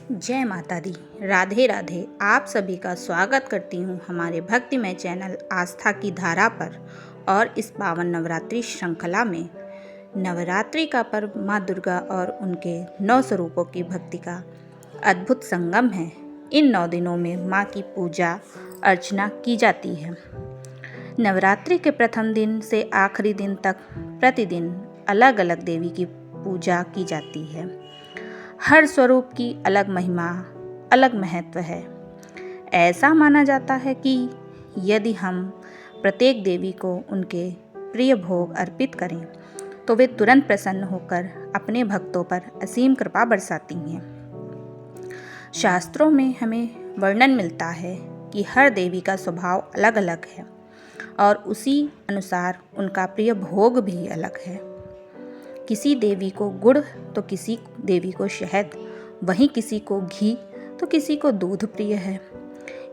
जय माता दी। राधे राधे। आप सभी का स्वागत करती हूँ हमारे भक्तिमय चैनल आस्था की धारा पर। और इस पावन नवरात्रि श्रृंखला में नवरात्रि का पर्व माँ दुर्गा और उनके 9 स्वरूपों की भक्ति का अद्भुत संगम है। इन 9 दिनों में माँ की पूजा अर्चना की जाती है। नवरात्रि के प्रथम दिन से आखिरी दिन तक प्रतिदिन अलग अलग देवी की पूजा की जाती है। हर स्वरूप की अलग महिमा, अलग महत्व है। ऐसा माना जाता है कि यदि हम प्रत्येक देवी को उनके प्रिय भोग अर्पित करें तो वे तुरंत प्रसन्न होकर अपने भक्तों पर असीम कृपा बरसाती हैं। शास्त्रों में हमें वर्णन मिलता है कि हर देवी का स्वभाव अलग अलग है और उसी अनुसार उनका प्रिय भोग भी अलग है। किसी देवी को गुड़ तो किसी देवी को शहद, वहीं किसी को घी तो किसी को दूध प्रिय है।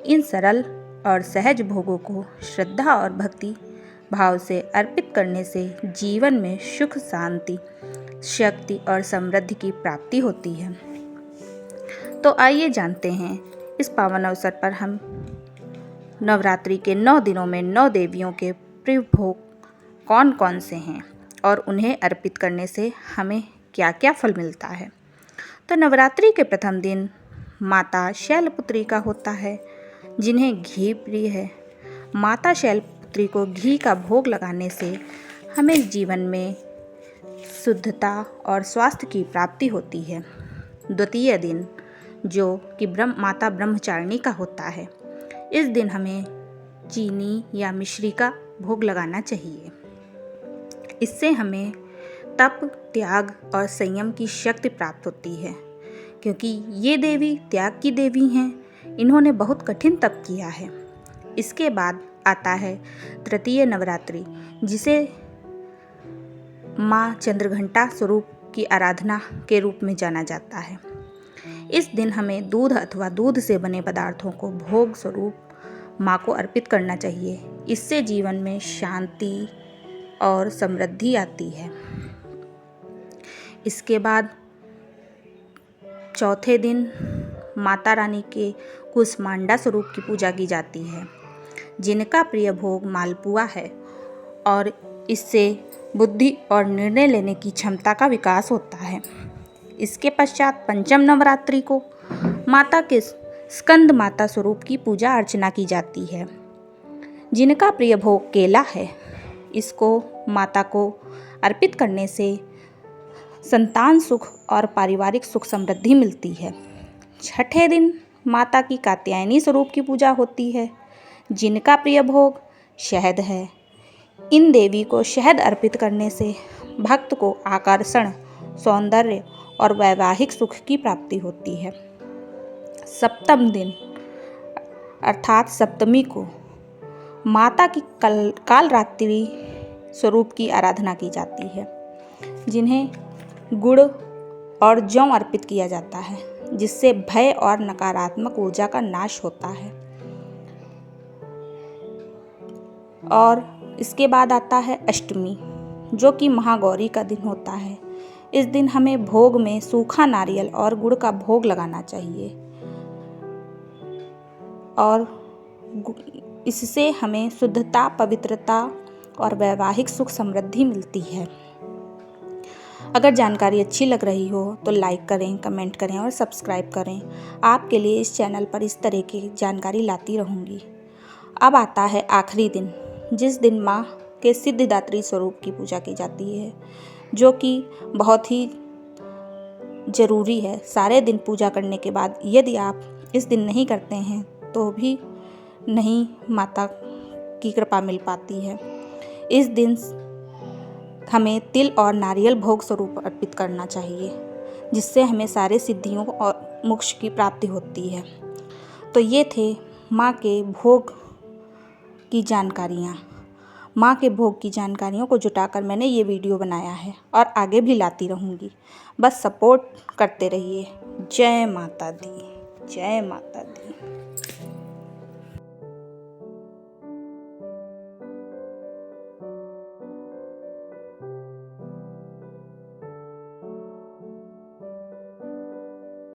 इन सरल और सहज भोगों को श्रद्धा और भक्ति भाव से अर्पित करने से जीवन में सुख, शांति, शक्ति और समृद्धि की प्राप्ति होती है। तो आइए जानते हैं इस पावन अवसर पर हम नवरात्रि के 9 दिनों में 9 देवियों के प्रिय भोग कौन कौन से हैं और उन्हें अर्पित करने से हमें क्या क्या फल मिलता है। तो नवरात्रि के प्रथम दिन माता शैलपुत्री का होता है, जिन्हें घी प्रिय है। माता शैलपुत्री को घी का भोग लगाने से हमें जीवन में शुद्धता और स्वास्थ्य की प्राप्ति होती है। द्वितीय दिन जो कि माता ब्रह्मचारिणी का होता है, इस दिन हमें चीनी या मिश्री का भोग लगाना चाहिए। इससे हमें तप, त्याग और संयम की शक्ति प्राप्त होती है, क्योंकि ये देवी त्याग की देवी हैं। इन्होंने बहुत कठिन तप किया है। इसके बाद आता है तृतीय नवरात्रि, जिसे माँ चंद्रघंटा स्वरूप की आराधना के रूप में जाना जाता है। इस दिन हमें दूध अथवा दूध से बने पदार्थों को भोग स्वरूप माँ को अर्पित करना चाहिए। इससे जीवन में शांति और समृद्धि आती है। इसके बाद चौथे दिन माता रानी के कुसमांडा स्वरूप की पूजा की जाती है, जिनका प्रिय भोग मालपुआ है और इससे बुद्धि और निर्णय लेने की क्षमता का विकास होता है। इसके पश्चात पंचम नवरात्रि को माता के स्कंद माता स्वरूप की पूजा अर्चना की जाती है, जिनका प्रिय भोग केला है। इसको माता को अर्पित करने से संतान सुख और पारिवारिक सुख समृद्धि मिलती है। छठे दिन माता की कात्यायनी स्वरूप की पूजा होती है, जिनका प्रिय भोग शहद है। इन देवी को शहद अर्पित करने से भक्त को आकर्षण, सौंदर्य और वैवाहिक सुख की प्राप्ति होती है। सप्तम दिन अर्थात सप्तमी को माता की कालरात्रि स्वरूप की आराधना की जाती है, जिन्हें गुड़ और जौ अर्पित किया जाता है, जिससे भय और नकारात्मक ऊर्जा का नाश होता है। और इसके बाद आता है अष्टमी, जो कि महागौरी का दिन होता है। इस दिन हमें भोग में सूखा नारियल और गुड़ का भोग लगाना चाहिए और इससे हमें शुद्धता, पवित्रता और वैवाहिक सुख समृद्धि मिलती है। अगर जानकारी अच्छी लग रही हो तो लाइक करें, कमेंट करें और सब्सक्राइब करें। आपके लिए इस चैनल पर इस तरह की जानकारी लाती रहूँगी। अब आता है आखिरी दिन, जिस दिन माँ के सिद्धिदात्री स्वरूप की पूजा की जाती है, जो कि बहुत ही ज़रूरी है। सारे दिन पूजा करने के बाद यदि आप इस दिन नहीं करते हैं तो भी नहीं माता की कृपा मिल पाती है। इस दिन हमें तिल और नारियल भोग स्वरूप अर्पित करना चाहिए, जिससे हमें सारे सिद्धियों और मोक्ष की प्राप्ति होती है। तो ये थे माँ के भोग की जानकारियाँ। माँ के भोग की जानकारियों को जुटाकर मैंने ये वीडियो बनाया है और आगे भी लाती रहूँगी। बस सपोर्ट करते रहिए। जय माता दी, जय माता दी।